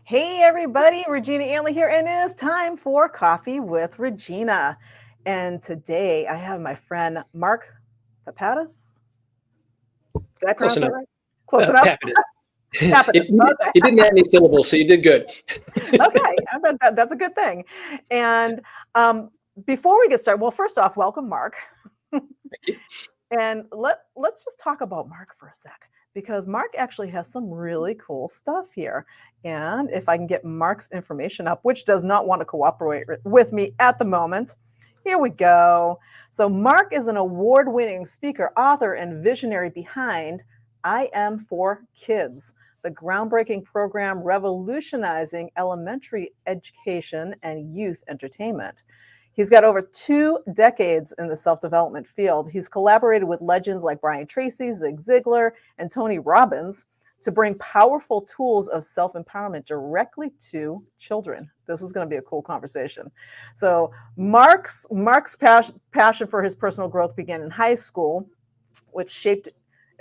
Hey everybody, Regina Anley here, and it is time for Coffee with Regina. And today I have my friend Mark Papadas. Did I Close pronounce that enough. right? Close enough? Papadas. Papadas. Okay. You didn't add any syllables, so you did good. Okay. That's a good thing. And before we get started, well, first off, welcome, Mark. Thank you. And let's just talk about Mark for a sec, because Mark actually has some really cool stuff here. And if I can get Mark's information up, which does not want to cooperate with me at the moment, here we go. So Mark is an award-winning speaker, author, and visionary behind I Am for Kids, the groundbreaking program revolutionizing elementary education and youth entertainment. He's got over 2 decades in the self-development field. He's collaborated with legends like Brian Tracy, Zig Ziglar, and Tony Robbins to bring powerful tools of self-empowerment directly to children. This is going to be a cool conversation. So Mark's passion for his personal growth began in high school, which shaped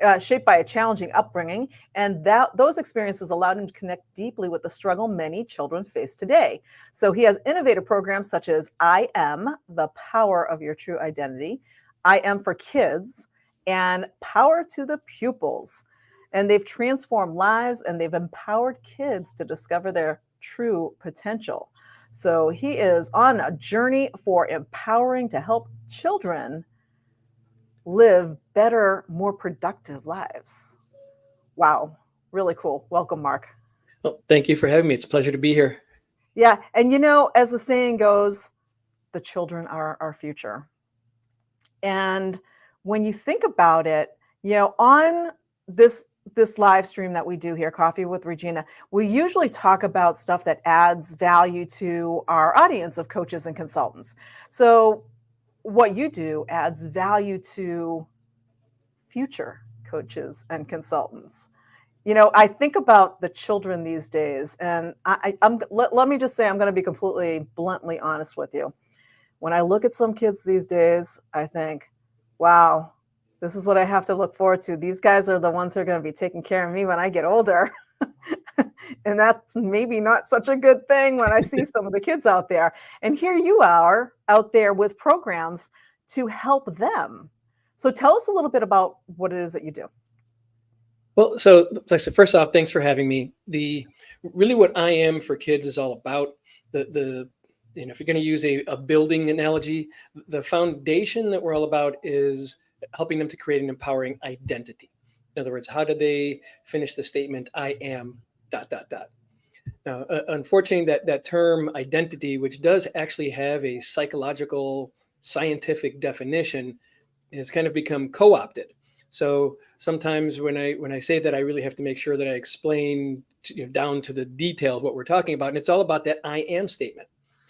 by a challenging upbringing, and those experiences allowed him to connect deeply with the struggle many children face today. So he has innovative programs such as I Am, the Power of Your True Identity, I Am for Kids, and Power to the Pupils. And they've transformed lives and they've empowered kids to discover their true potential. So he is on a journey for empowering to help children live better, more productive lives. Wow, really cool. Welcome, Mark. Well, thank you for having me. It's a pleasure to be here. Yeah, and as the saying goes, the children are our future. And when you think about it, on this live stream that we do here, Coffee with Regina, we usually talk about stuff that adds value to our audience of coaches and consultants. So what you do adds value to future coaches and consultants. I think about the children these days, and let me just say, I'm going to be completely bluntly honest with you. When I look at some kids these days, I think, wow, this is what I have to look forward to. These guys are the ones who are going to be taking care of me when I get older. And that's maybe not such a good thing when I see some of the kids out there. And here you are out there with programs to help them. So tell us a little bit about what it is that you do. Well, so like I said, first off, thanks for having me. Really what I Am for Kids is all about. If you're going to use a building analogy, the foundation that we're all about is helping them to create an empowering identity. In other words, how do they finish the statement, I am ... Now, unfortunately, that term identity, which does actually have a psychological, scientific definition, has kind of become co-opted. So sometimes when I say that, I really have to make sure that I explain down to the details what we're talking about, and it's all about that I am statement.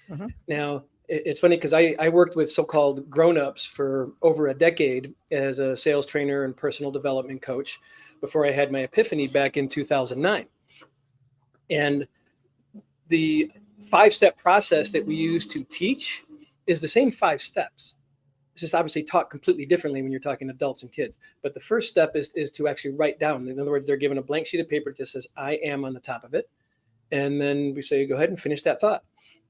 Mm-hmm. Now, it's funny because I worked with so-called grown-ups for over a decade as a sales trainer and personal development coach before I had my epiphany back in 2009. And the 5-step process that we use to teach is the same 5 steps. It's just obviously taught completely differently when you're talking adults and kids. But the first step is to actually write down. In other words, they're given a blank sheet of paper that just says, I am on the top of it. And then we say, go ahead and finish that thought.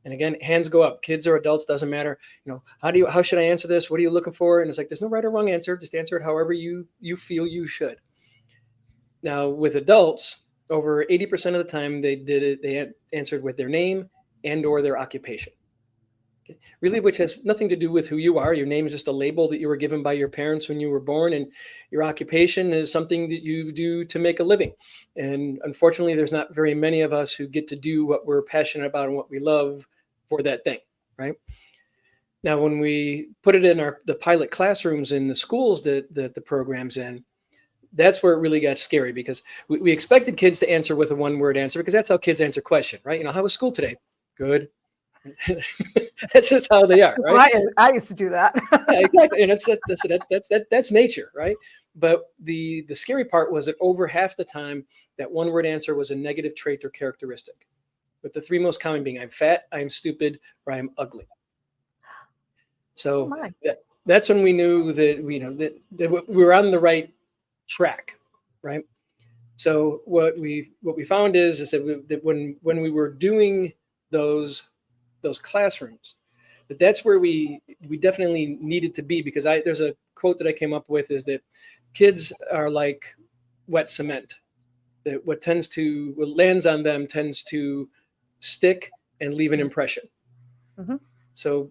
And again, hands go up. Kids or adults, doesn't matter. How should I answer this? What are you looking for? And it's like, there's no right or wrong answer. Just answer it however you feel you should. Now, with adults, over 80% of the time they answered with their name and or their occupation. Okay. Really, which has nothing to do with who you are. Your name is just a label that you were given by your parents when you were born, and your occupation is something that you do to make a living. And unfortunately, there's not very many of us who get to do what we're passionate about and what we love for that thing, right? Now, when we put it in the pilot classrooms in the schools that the program's in, that's where it really got scary, because we expected kids to answer with a one-word answer, because that's how kids answer question, right? How was school today? Good. That's just how they are, right? I used to do that. Yeah, exactly. And that's nature, right? But the scary part was that over half the time, that one-word answer was a negative trait or characteristic, with the 3 most common being I'm fat, I'm stupid, or I'm ugly. So that's when we knew that we were on the right track, right? So what we found is that when we were doing those classrooms, that's where we definitely needed to be, because there's a quote that I came up with, is that kids are like wet cement. That what lands on them tends to stick and leave an impression. Mm-hmm. So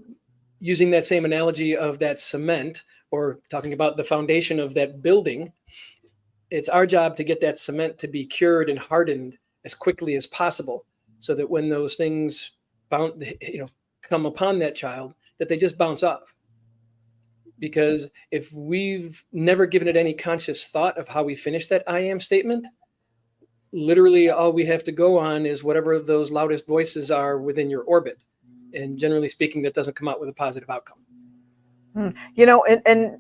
using that same analogy of that cement, or talking about the foundation of that building, it's our job to get that cement to be cured and hardened as quickly as possible, so that when those things bounce, come upon that child, that they just bounce off. Because if we've never given it any conscious thought of how we finish that I am statement, literally all we have to go on is whatever those loudest voices are within your orbit. And generally speaking, that doesn't come out with a positive outcome. And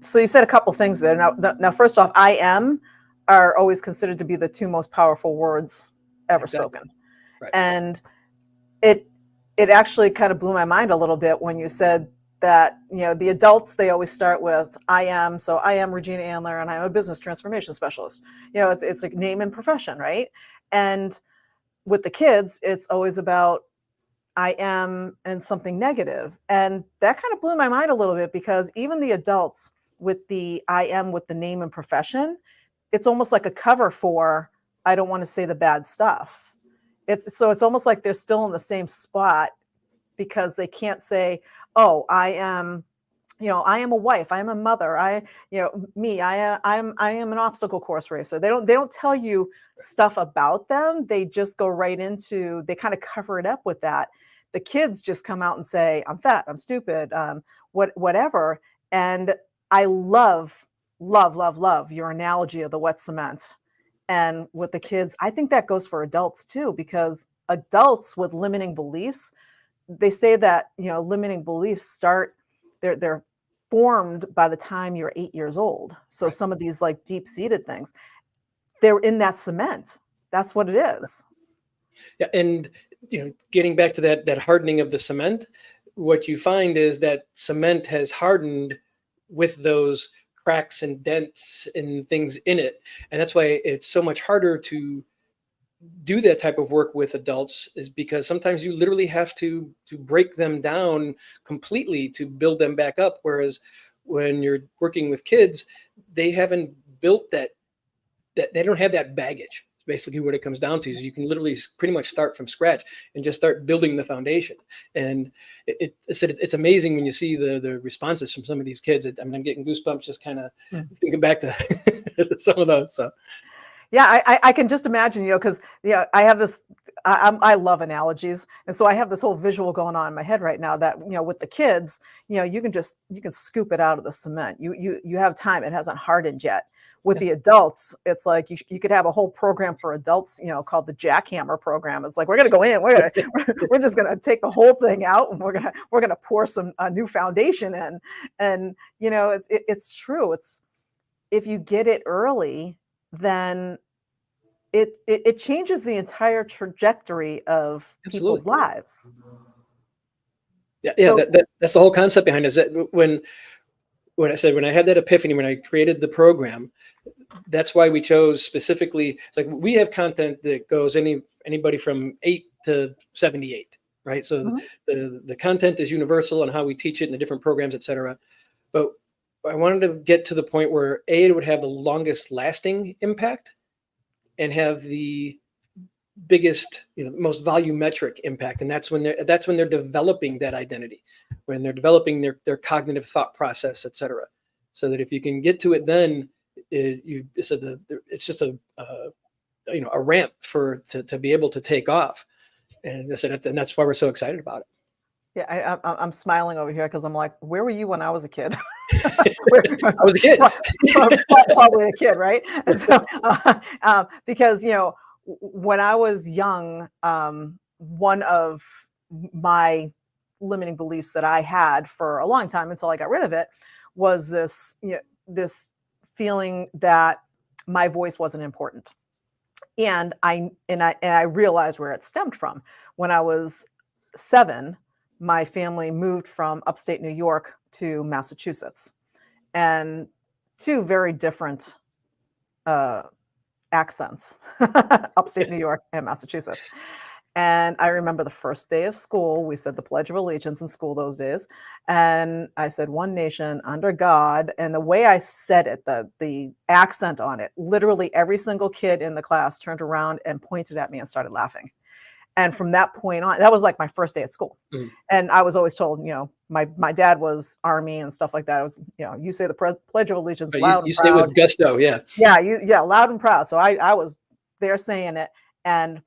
so you said a couple things there. Now, first off, I am are always considered to be the two most powerful words ever Exactly. spoken. Right. And it it actually kind of blew my mind a little bit when you said that, the adults, they always start with I am Regina Andler and I'm a business transformation specialist. It's like name and profession, right? And with the kids, it's always about I am and something negative. And that kind of blew my mind a little bit, because even the adults with the I am with the name and profession, it's almost like a cover for I don't want to say the bad stuff. It's almost like they're still in the same spot, because they can't say, "Oh, I am a wife, I am a mother, I am an obstacle course racer." They don't tell you stuff about them. They just go right into, they kind of cover it up with that. The kids just come out and say, "I'm fat, I'm stupid, whatever." And I love your analogy of the wet cement. And with the kids, I think that goes for adults too, because adults with limiting beliefs, they say that, limiting beliefs they're formed by the time you're 8 years old. So Right. some of these like deep seated things, they're in that cement. That's what it is. Yeah, and getting back to that hardening of the cement, what you find is that cement has hardened with those cracks and dents and things in it, and that's why it's so much harder to do that type of work with adults, is because sometimes you literally have to break them down completely to build them back up. Whereas when you're working with kids, they haven't built that they don't have that baggage. Basically what it comes down to is you can literally pretty much start from scratch and just start building the foundation. And it's amazing when you see the responses from some of these kids. I'm getting goosebumps just kind of Mm. thinking back to some of those. So Yeah, I can just imagine, because I have this. I love analogies, and so I have this whole visual going on in my head right now that, with the kids, you can scoop it out of the cement. You have time; it hasn't hardened yet. With yeah, the adults, it's like you could have a whole program for adults, called the Jackhammer program. It's like we're gonna go in, we're just gonna take the whole thing out, and we're gonna pour some new foundation in. And it's true. It's if you get it early, then it changes the entire trajectory of absolutely. people's lives. Yeah. So That's the whole concept behind it. Is that when I had that epiphany, when I created the program, that's why we chose specifically. It's like we have content that goes anybody from 8 to 78, right? So mhm, the content is universal on how we teach it in the different programs, etc. But I wanted to get to the point where it would have the longest lasting impact and have the biggest, most volumetric impact. And that's when they're developing that identity, when they're developing their cognitive thought process, etc. So that if you can get to it, then it's just a ramp to be able to take off. And that's why we're so excited about yeah, I'm smiling over here because I'm like, where were you when I was a kid? it. I was a kid. Probably a kid, right? And so, because when I was young, one of my limiting beliefs that I had for a long time until I got rid of it was this feeling that my voice wasn't important. And I realized where it stemmed from. When I was 7, my family moved from upstate New York to Massachusetts, and two very different uh, accents, upstate New York and Massachusetts. And I remember the first day of school, we said the Pledge of Allegiance in school those days. And I said, one nation under God. And the way I said it, the accent on it, literally every single kid in the class turned around and pointed at me and started laughing. And from that point on, that was like my first day at school. Mhm. And I was always told, my dad was Army and stuff like that. I was, you say the Pledge of Allegiance loud and You say it proud. with gusto, yeah. Yeah, loud and proud. So I was there saying it, and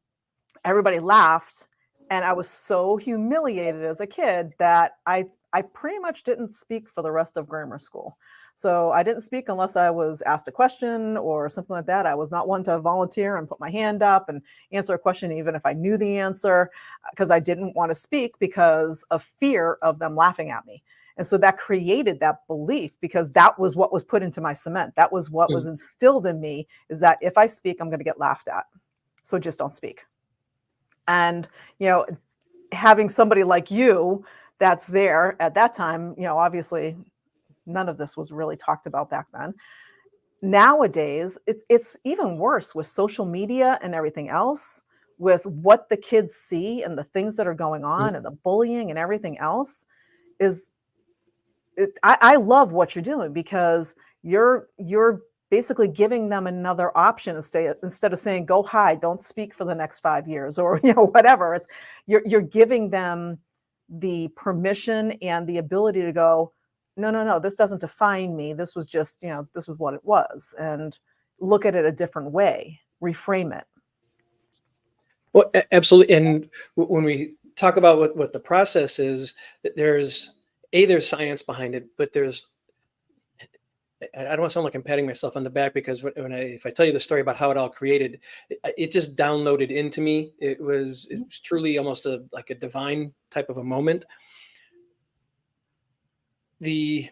everybody laughed, and I was so humiliated as a kid that I pretty much didn't speak for the rest of grammar school. So I didn't speak unless I was asked a question or something like that. I was not one to volunteer and put my hand up and answer a question, even if I knew the answer, because I didn't want to speak because of fear of them laughing at me. And so that created that belief, because that was what was put into my cement. That was what was Mhm. instilled in me, is that if I speak, I'm going to get laughed at. So just don't speak. And, having somebody like you that's there at that time, obviously none of this was really talked about back then. Nowadays, it's even worse with social media and everything else, with what the kids see and the things that are going Mhm. on and the bullying and everything else. Is I love what you're doing, because you're basically giving them another option, instead of saying go hide, don't speak for the next 5 years, or whatever. It's you're giving them the permission and the ability to go, no, no, no, this doesn't define me. This was just, this was what it was, and look at it a different way, reframe it. Well, absolutely. And when we talk about what the process is, there's science behind it, but I don't want to sound like I'm patting myself on the back, because if I tell you the story about how it all created, it just downloaded into me. It was truly almost like a divine type of a moment. We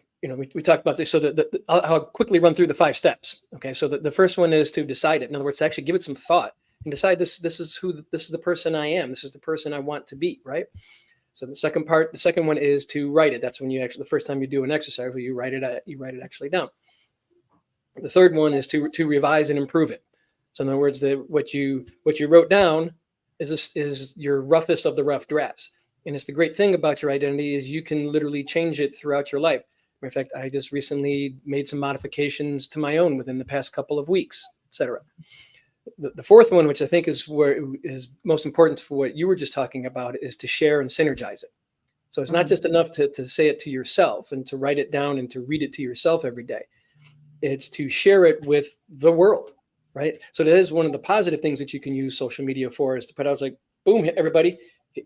talked about this, so I'll quickly run through the 5 steps. Okay, so the first one is to decide it. In other words, to actually give it some thought and decide this is the person I am. This is the person I want to be. Right. So the second one is to write it. That's when the first time you do an exercise where you write it actually down. The third one is to revise and improve it. So in other words, what you wrote down is your roughest of the rough drafts. And it's the great thing about your identity is you can literally change it throughout your life. Matter of fact, I just recently made some modifications to my own within the past couple of weeks, etc. The fourth one, which I think is where is most important for what you were just talking about, is to share and synergize it. So it's not Mhm. just enough to say it to yourself and to write it down and to read it to yourself every day. It's to share it with the world, right? So that is one of the positive things that you can use social media for, is to put out, like, boom, everybody,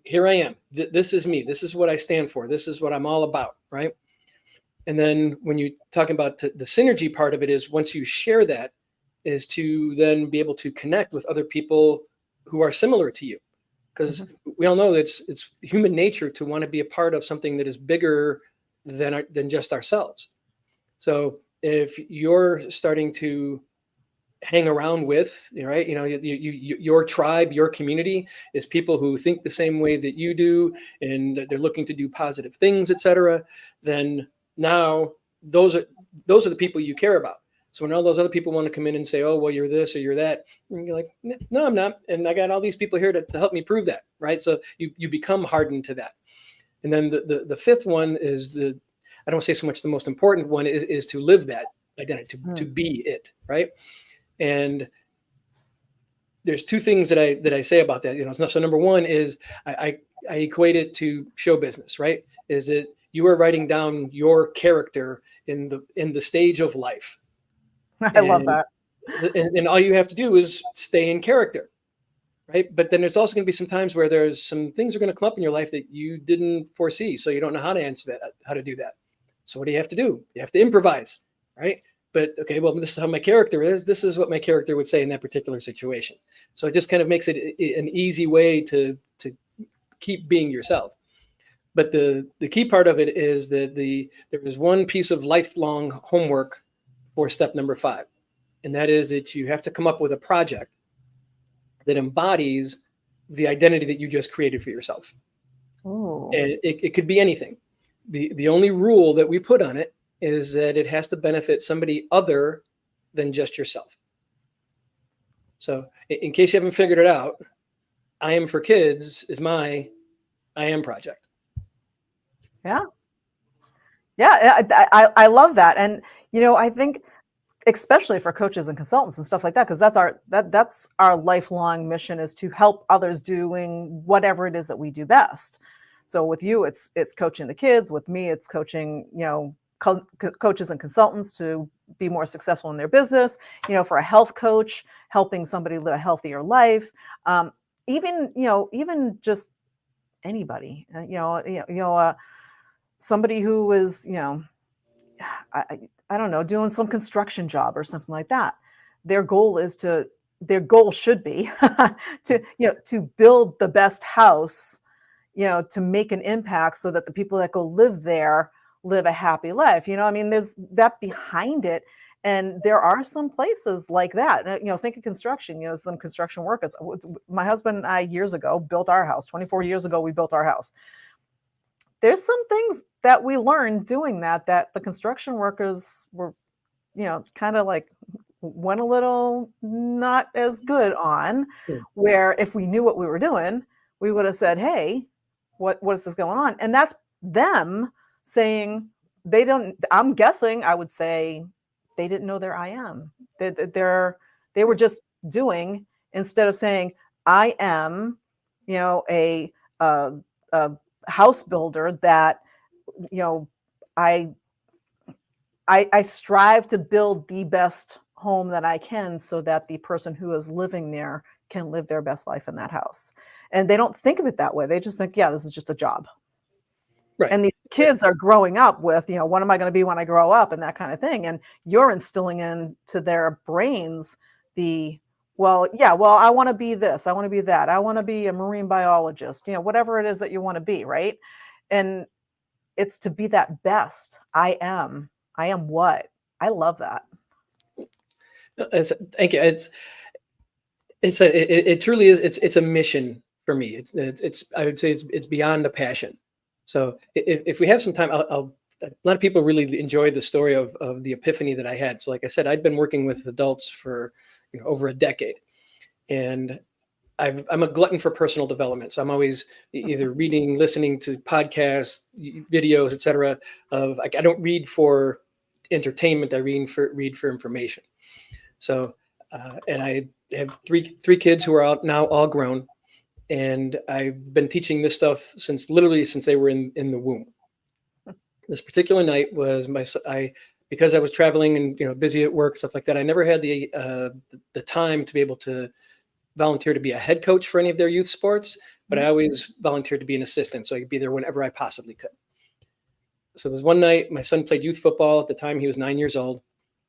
here I am. This is me. This is what I stand for. This is what I'm all about, right? And then when you talk about the synergy part of it, is once you share that, is to then be able to connect with other people who are similar to you, because Mhm. we all know that it's human nature to want to be a part of something that is bigger than just ourselves. So if you're starting to hang around with, right, your tribe, your community is people who think the same way that you do, and they're looking to do positive things, etc., then now those are the people you care about. So when all those other people want to come in and say, oh, well, you're this or you're that, and you're like, no, I'm not, and I got all these people here to help me prove that, right? So you become hardened to that. And then the fifth one is I don't say so much the most important one, is to live that identity, to Mm. be it, right? And there's 2 things that I say about that. So number one is I equate it to show business, right? Is that you are writing down your character in the stage of life, I love and that. and all you have to do is stay in character, right? But then there's also going to be some times where there's some things are going to come up in your life that you didn't foresee, so you don't know how to answer that, how to do that. So what do you have to do? You have to improvise, right? But okay, well, this is how my character is. This is what my character would say in that particular situation. So it just kind of makes it an easy way to keep being yourself. But the key part of it is that there is one piece of lifelong homework for step number 5, and that is that you have to come up with a project that embodies the identity that you just created for yourself. Oh. And it could be anything. The only rule that we put on it is that it has to benefit somebody other than just yourself. So in case you haven't figured it out, I Am for Kids is my I Am project. Yeah. Yeah, I love that. And I think especially for coaches and consultants and stuff like that, because that's our lifelong mission, is to help others doing whatever it is that we do best. So with you, it's coaching the kids. With me, it's coaching coaches and consultants to be more successful in their business. For a health coach, helping somebody live a healthier life. Even just anybody. Somebody who is I don't know, doing some construction job or something like that. Their goal is their goal should be to build the best house, to make an impact so that the people that go live there live a happy life. I mean, there's that behind it. And there are some places like that. Think of construction, some construction workers. My husband and I years ago built our house. 24 years ago, we built our house. There's some things that we learned doing that the construction workers were, kind of like went a little not as good on, Hmm. where if we knew what we were doing, we would have said, hey, what is this going on? And that's them saying they don't, I'm guessing I would say they didn't know their I am. They were just doing, instead of saying, I am, a, a house builder that, you know, I I strive to build the best home that I can so that the person who is living there can live their best life in that house. And they don't think of it that way. They just think, yeah, this is just a job. Right. And these kids are growing up with, what am I going to be when I grow up, and that kind of thing. And you're instilling into their brains I want to be this, I want to be that, I want to be a marine biologist, whatever it is that you want to be, right? And it's to be that best. I am what? I love that. Thank you. It truly is. It's a mission for me. It's I would say it's beyond a passion. So if we have some time, a lot of people really enjoy the story of the epiphany that I had. So like I said, I'd been working with adults for over a decade, and I'm a glutton for personal development. So I'm always either reading, listening to podcasts, videos, etc. Of I don't read for entertainment. I read for information. So and I have three kids who are out now, all grown, and I've been teaching this stuff since they were in the womb. This particular night was because I was traveling and busy at work, stuff like that. I never had the time to be able to volunteer to be a head coach for any of their youth sports, but I always volunteered to be an assistant, so I could be there whenever I possibly could. So it was one night, my son played youth football. At the time, he was 9 years old.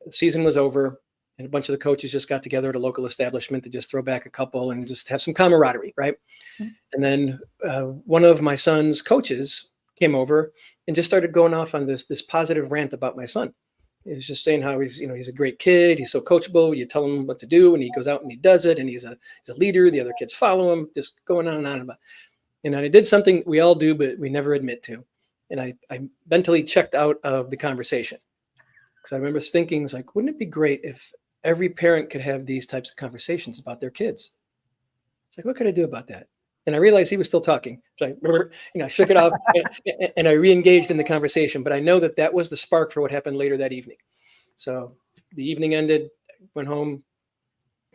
The season was over, and a bunch of the coaches just got together at a local establishment to just throw back a couple and just have some camaraderie, right? Mm-hmm. And then one of my son's coaches came over and just started going off on this positive rant about my son. He was just saying how he's a great kid. He's so coachable. You tell him what to do, and he goes out and he does it. And he's a leader. The other kids follow him. Just going on and on about. And I did something we all do, but we never admit to. And I mentally checked out of the conversation, because I remember thinking, it's like, wouldn't it be great if every parent could have these types of conversations about their kids? It's like, what could I do about that? And I realized he was still talking. So I shook it off and I re-engaged in the conversation. But I know that was the spark for what happened later that evening. So the evening ended, went home,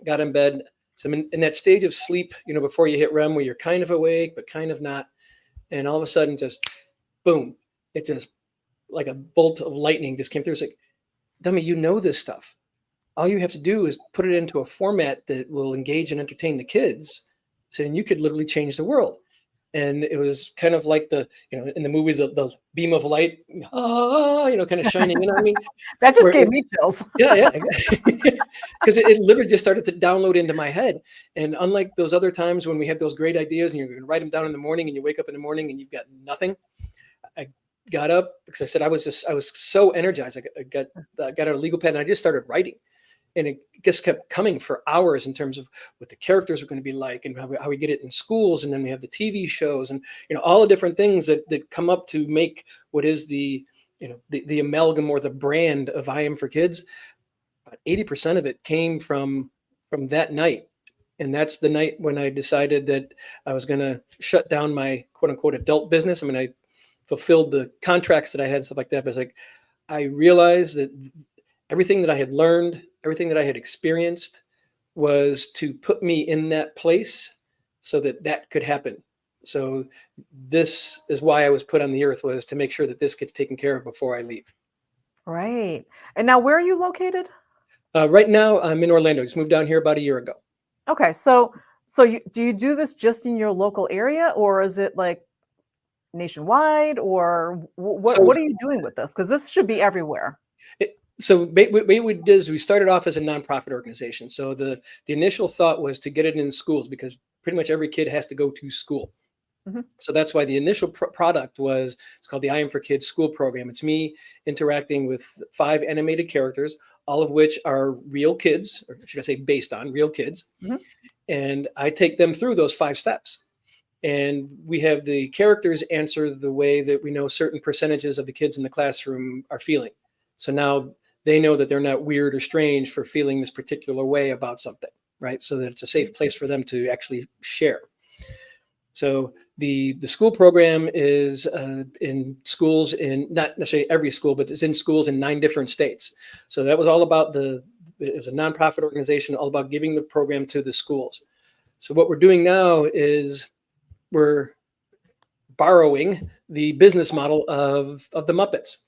got in bed. So I'm in that stage of sleep, before you hit REM, where you're kind of awake, but kind of not. And all of a sudden, just boom, it just like a bolt of lightning just came through. It's like, dummy, this stuff. All you have to do is put it into a format that will engage and entertain the kids. So then you could literally change the world. And it was kind of like in the movies, the beam of light, kind of shining in on me. That just gave me chills. Yeah, exactly. Because it literally just started to download into my head. And unlike those other times when we have those great ideas and you're going to write them down in the morning and you wake up in the morning and you've got nothing, I got up because I said I was so energized. I got out a legal pad and I just started writing. And it just kept coming for hours in terms of what the characters were going to be like and how we get it in schools. And then we have the TV shows and, all the different things that come up to make what is the amalgam or the brand of I Am for Kids. About 80% of it came from from that night. And that's the night when I decided that I was going to shut down my quote unquote adult business. I mean, I fulfilled the contracts that I had, stuff like that. But it's like, I realized that everything that I had learned, everything that I had experienced was to put me in that place so that that could happen. So this is why I was put on the earth, was to make sure that this gets taken care of before I leave. Right. And now where are you located? Right now, I'm in Orlando. Just moved down here about a year ago. Okay, so do you do this just in your local area, or is it like nationwide, or So, what are you doing with this? Because this should be everywhere. what we did is we started off as a nonprofit organization. So the initial thought was to get it in schools because pretty much every kid has to go to school. Mhm. So that's why the initial product was, it's called the I Am for Kids school program. It's me interacting with 5 animated characters, all of which are real kids, or should I say based on real kids. Mhm. And I take them through those 5 steps. And we have the characters answer the way that we know certain percentages of the kids in the classroom are feeling. So now they know that they're not weird or strange for feeling this particular way about something, right? So that it's a safe place for them to actually share. So the school program is in schools, in not necessarily every school, but it's in schools in 9 different states. So that was all about it was a nonprofit organization, all about giving the program to the schools. So what we're doing now is we're borrowing the business model of the Muppets.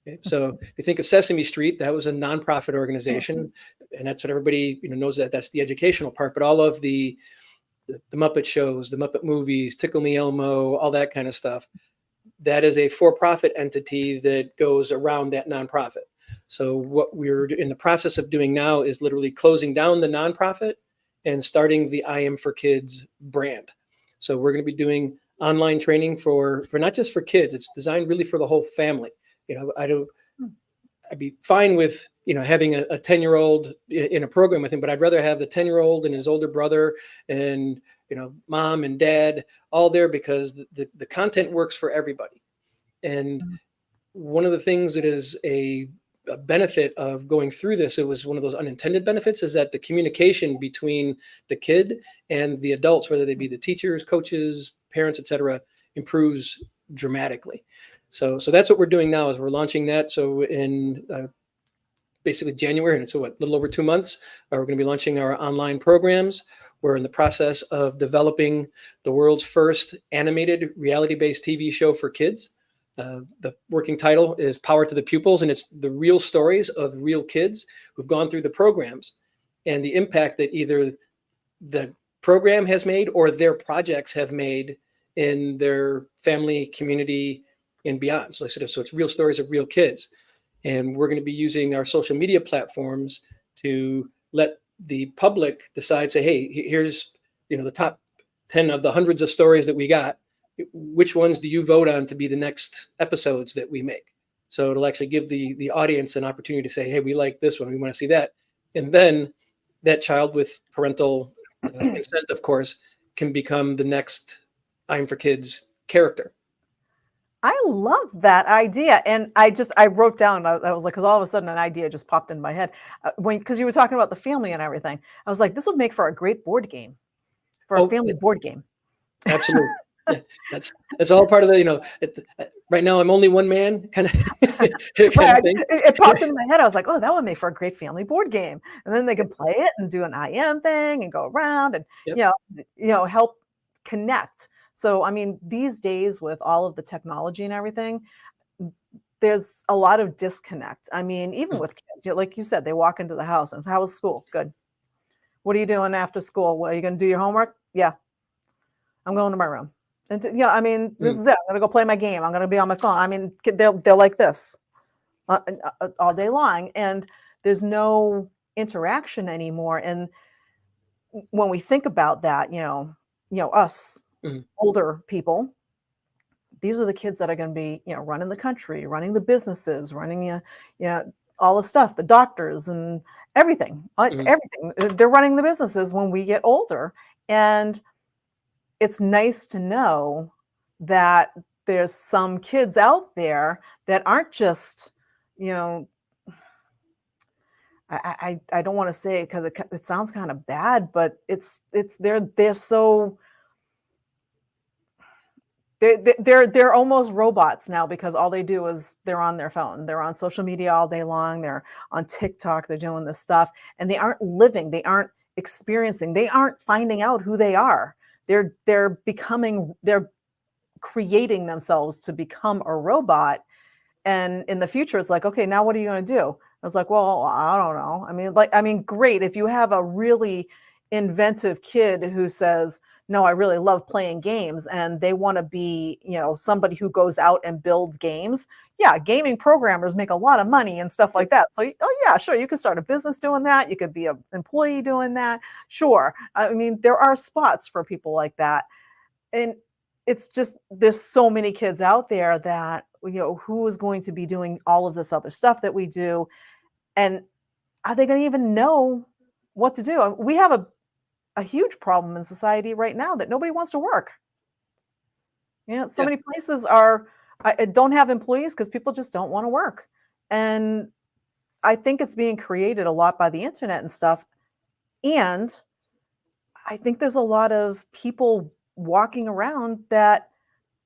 Okay? So if you think of Sesame Street, that was a nonprofit organization, and that's what everybody knows, that that's the educational part. But all of the Muppet shows, the Muppet movies, Tickle Me Elmo, all that kind of stuff, that is a for-profit entity that goes around that nonprofit. So what we're in the process of doing now is literally closing down the nonprofit and starting the I Am for Kids brand. So we're going to be doing online training for not just for kids. It's designed really for the whole family. I'd be fine with having a 10-year-old in a program with him, but I'd rather have the 10-year-old and his older brother and mom and dad all there, because the content works for everybody. And one of the things that is a benefit of going through this, it was one of those unintended benefits, is that the communication between the kid and the adults, whether they be the teachers, coaches, parents, etc., improves dramatically. So that's what we're doing now, is we're launching that. So in basically January, and so a little over 2 months, we're going to be launching our online programs. We're in the process of developing the world's first animated reality-based TV show for kids. The working title is Power to the Pupils, and it's the real stories of real kids who've gone through the programs and the impact that either the program has made or their projects have made in their family, community, and beyond. So it's real stories of real kids. And we're going to be using our social media platforms to let the public decide, say, hey, here's the top 10 of the hundreds of stories that we got. Which ones do you vote on to be the next episodes that we make? So it'll actually give the audience an opportunity to say, hey, we like this one, we want to see that. And then that child, with parental consent, of course, can become the next I'm for Kids character. I love that idea, and I wrote down. I was like, because all of a sudden an idea just popped in my head because you were talking about the family and everything. I was like, this would make for a great board game, for a Oh, family board game. absolutely. Yeah, that's all part of right now I'm only one man kind of Right, thing. it popped in my head. I was like, oh, that would make for a great family board game, and then they can play it and do an IM thing and go around and Yep. help connect. So I mean, these days with all of the technology and everything, there's a lot of disconnect. I mean, even with kids, like you said, they walk into the house and say, how was school? Good. What are you doing after school? Well, are you going to do your homework? Yeah, I'm going to my room. And I mean, this is it. I'm going to go play my game. I'm going to be on my phone. I mean, they're like this all day long, and there's no interaction anymore. And when we think about that, us older people, these are the kids that are going to be, running the country, running the businesses, running, all the stuff, the doctors and everything, everything. They're running the businesses when we get older. And it's nice to know that there's some kids out there that aren't just, I don't want to say it because it sounds kind of bad, but it's they're so they're almost robots now because all they do is they're on their phone. They're on social media all day long. They're on TikTok. They're doing this stuff, and they aren't living. They aren't experiencing. They aren't finding out who they are. They're creating themselves to become a robot. And in the future, it's like, okay, now what are you going to do? I was like, well, I don't know. I mean, great if you have a really inventive kid who says, no, I really love playing games, and they want to be, somebody who goes out and builds games. Yeah, gaming programmers make a lot of money and stuff like that. So, oh yeah, sure, you could start a business doing that. You could be an employee doing that. Sure. I mean, there are spots for people like that. And it's just there's so many kids out there that who is going to be doing all of this other stuff that we do, and are they going to even know what to do? We have a huge problem in society right now that nobody wants to work. So Yeah. many places don't have employees because people just don't want to work, and I think it's being created a lot by the internet and stuff. And I think there's a lot of people walking around that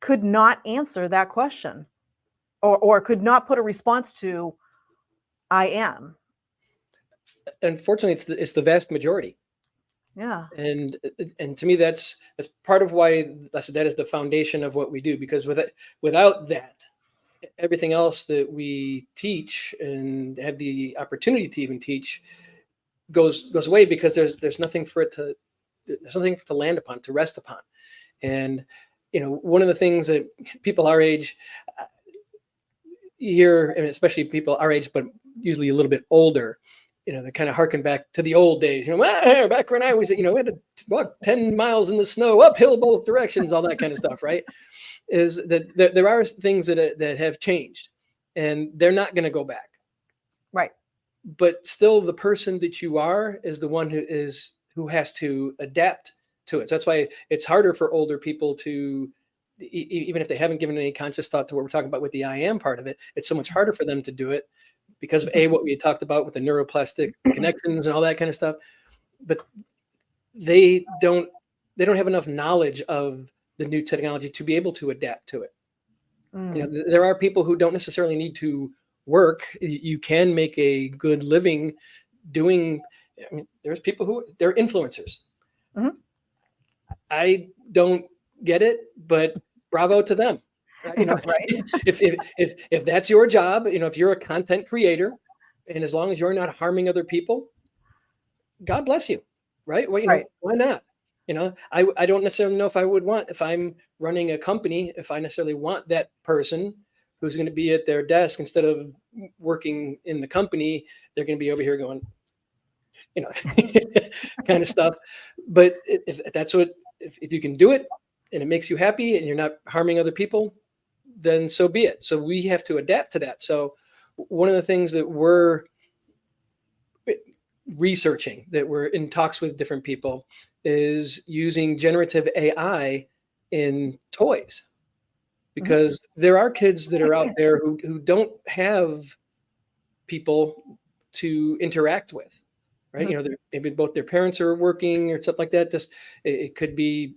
could not answer that question, or could not put a response to I am. Unfortunately, it's the vast majority. Yeah. And to me, that's part of why I said that is the foundation of what we do, because without that, everything else that we teach and have the opportunity to even teach goes away, because there's nothing for it to there's something to land upon, to rest upon. And one of the things that people our age here, and especially people our age, but usually a little bit older, they kind of harken back to the old days. Back when I was, we had to walk 10 miles in the snow, uphill both directions, all that kind of stuff, right? Is that there are things that have changed, and they're not going to go back. Right. But still, the person that you are is the one who has to adapt to it. So that's why it's harder for older people to, even if they haven't given any conscious thought to what we're talking about with the I am part of it, it's so much harder for them to do it because of what we had talked about with the neuroplastic connections and all that kind of stuff. But they don't have enough knowledge of the new technology to be able to adapt to it. There are people who don't necessarily need to work. You can make a good living doing. There's people who they're influencers. Mm-hmm. I don't get it, but bravo to them. Right? If that's your job, if you're a content creator, and as long as you're not harming other people, God bless you, right? Well, Right. why not? I don't necessarily know if I'm running a company, if I necessarily want that person who's going to be at their desk instead of working in the company. They're going to be over here going, kind of stuff. But if that's if you can do it and it makes you happy and you're not harming other people, then so be it. So we have to adapt to that. So one of the things that we're researching, that we're in talks with different people, is using generative AI in toys, because there are kids that are out there who don't have people to interact with, right? Maybe both their parents are working or something like that. It could be,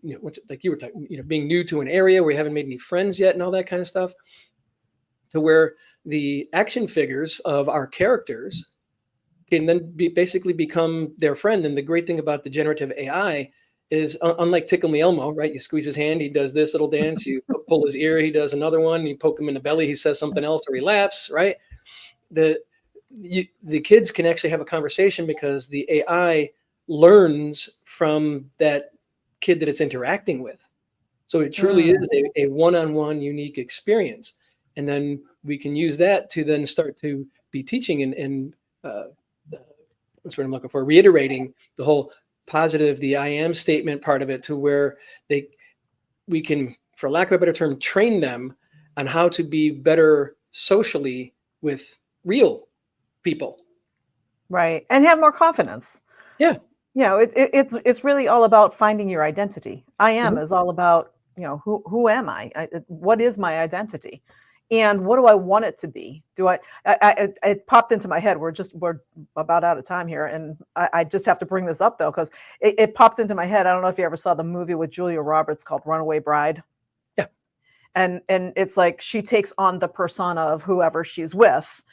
like you were talking, being new to an area where you haven't made any friends yet and all that kind of stuff, to where the action figures of our characters can then basically become their friend. And the great thing about the generative AI is, unlike Tickle Me Elmo, right? You squeeze his hand, he does this little dance. You pull his ear, he does another one. You poke him in the belly, he says something else, or he laughs, right? The kids can actually have a conversation because the AI learns from that kid that it's interacting with. So it truly is a one-on-one unique experience. And then we can use that to then start to be teaching and that's what I'm looking for, reiterating the whole positive, the I am statement part of it, to where we can, for lack of a better term, train them on how to be better socially with real people. Right. And have more confidence. Yeah. It's really all about finding your identity. I am Mhm. is all about, who am I? What is my identity? And what do I want it to be? It popped into my head. We're about out of time here. And I just have to bring this up though, because it popped into my head. I don't know if you ever saw the movie with Julia Roberts called Runaway Bride. Yeah. And it's like she takes on the persona of whoever she's with.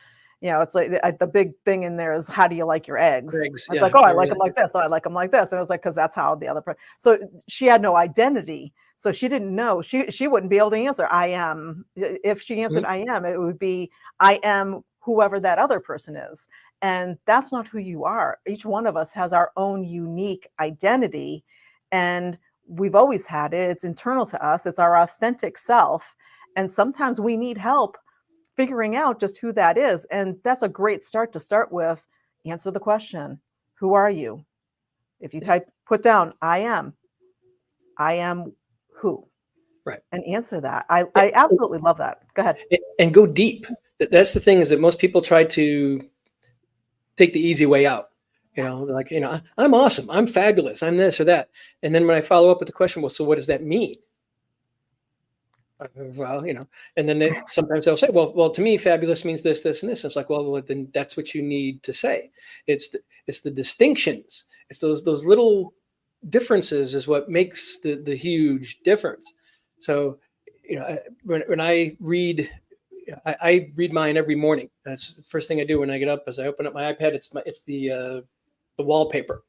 It's like the big thing in there is, how do you like your eggs? Eggs. It's Yeah. like, oh, I like them like this. Oh, I like them like this. And it was like, because that's how the other person. So she had no identity. So she didn't know. She wouldn't be able to answer I am. If she answered I am, it would be I am whoever that other person is. And that's not who you are. Each one of us has our own unique identity. And we've always had it. It's internal to us. It's our authentic self. And sometimes we need help figuring out just who that is. And that's a great start to start with. Answer the question, who are you? If you put down, I am who? Right. And answer that. I absolutely love that. Go ahead. And go deep. That's the thing, is that most people try to take the easy way out. Like, I'm awesome. I'm fabulous. I'm this or that. And then when I follow up with the question, well, so what does that mean? Well, and then sometimes they'll say, well, to me, fabulous means this, this, and this. And it's like, well, then that's what you need to say. It's the distinctions. It's those little differences is what makes the huge difference. So, when I read, I read mine every morning. That's the first thing I do when I get up. As I open up my iPad, it's the wallpaper.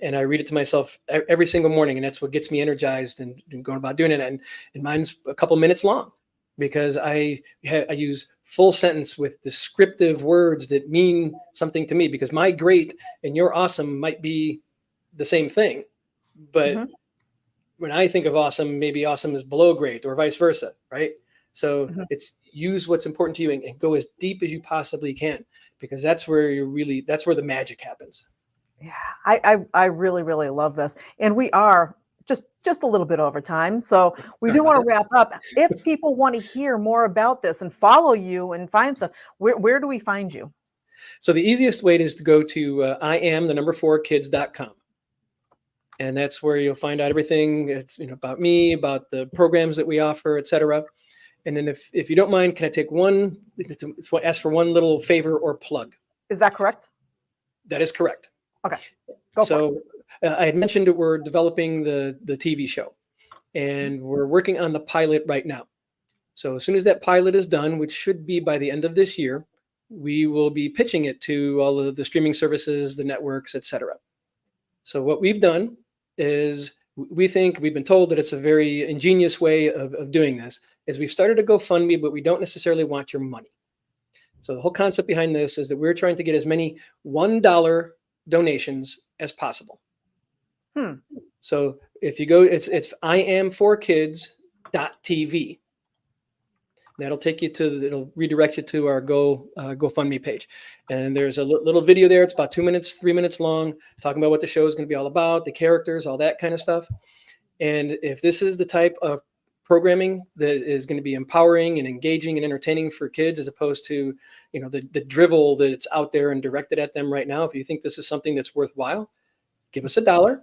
And I read it to myself every single morning, and that's what gets me energized and going about doing it. And mine's a couple minutes long, because I use full sentence with descriptive words that mean something to me, because my great and your awesome might be the same thing. But when I think of awesome, maybe awesome is below great, or vice versa, right? So it's use what's important to you and go as deep as you possibly can, because that's where that's where the magic happens. Yeah, I really, really love this. And we are just a little bit over time. So we do want to wrap up. If people want to hear more about this and follow you and find stuff, where do we find you? So the easiest way is to go to iam4kids.com. And that's where you'll find out everything. It's about me, about the programs that we offer, etc. And then if you don't mind, can I take ask for one little favor or plug? Is that correct? That is correct. Okay. Go for it. I had mentioned that we're developing the TV show, and we're working on the pilot right now. So as soon as that pilot is done, which should be by the end of this year, we will be pitching it to all of the streaming services, the networks, etc. So what we've done is we've been told that it's a very ingenious way of doing this, is we've started a GoFundMe, but we don't necessarily want your money. So the whole concept behind this is that we're trying to get as many $1 donations as possible. So if you go, it's iam4kids.tv. That'll take you it'll redirect you to our GoFundMe page. And there's a little video there. It's about 2 minutes, 3 minutes long, talking about what the show is going to be all about, the characters, all that kind of stuff. And if this is the type of programming that is going to be empowering and engaging and entertaining for kids, as opposed to, the drivel that's out there and directed at them right now, if you think this is something that's worthwhile, give us $1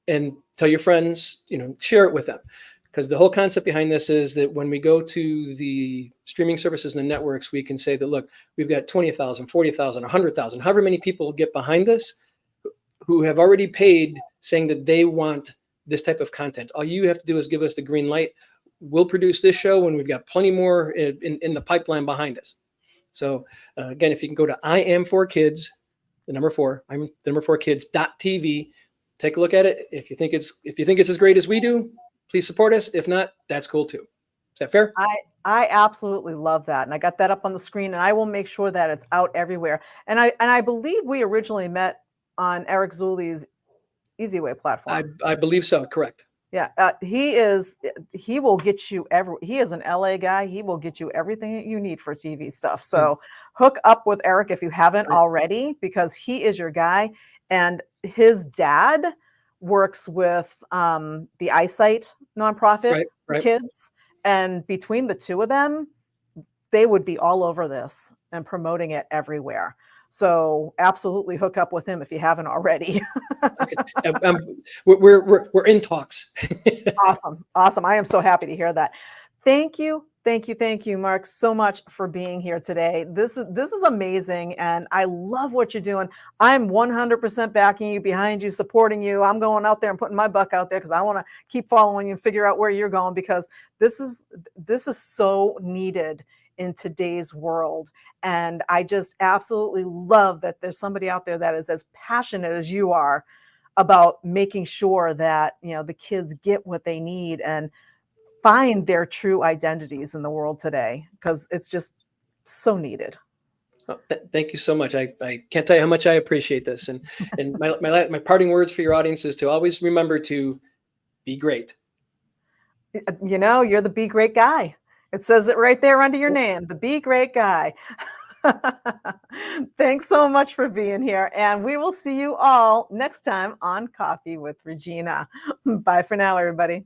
and tell your friends, share it with them. Because the whole concept behind this is that when we go to the streaming services and the networks, we can say that, look, we've got 20,000, 40,000, 100,000, however many people get behind this who have already paid, saying that they want this type of content. All you have to do is give us the green light. We'll produce this show, and we've got plenty more in the pipeline behind us. So again, if you can go to iam4kids, the number 4 kids.tv, take a look at it. If you think it's as great as we do, please support us. If not, that's cool too. Is that fair? I absolutely love that. And I got that up on the screen, and I will make sure that it's out everywhere. And I believe we originally met on Eric Zuli's Easy Way platform. I believe so. Correct. Yeah. He will get you he is an LA guy. He will get you everything that you need for TV stuff. So hook up with Eric if you haven't already, because he is your guy. And his dad works with the Eyesight nonprofit for kids. And between the two of them, they would be all over this and promoting it everywhere. So absolutely hook up with him if you haven't already. Okay. We're in talks. Awesome. I am so happy to hear that. Thank you Thank you, Mark, so much for being here today. This is amazing, and I love what you're doing. I'm 100% backing you, behind you, supporting you. I'm going out there and putting my buck out there because I want to keep following you and figure out where you're going because this is this is so needed in today's world. And I just absolutely love that there's somebody out there that is as passionate as you are about making sure that the kids get what they need and find their true identities in the world today because it's just so needed. Oh, thank you so much. I can't tell you how much I appreciate this. And my parting words for your audience is to always remember to be great. You're the Be Great Guy. It says it right there under your name, the Be Great Guy. Thanks so much for being here. And we will see you all next time on Coffee with Regina. Bye for now, everybody.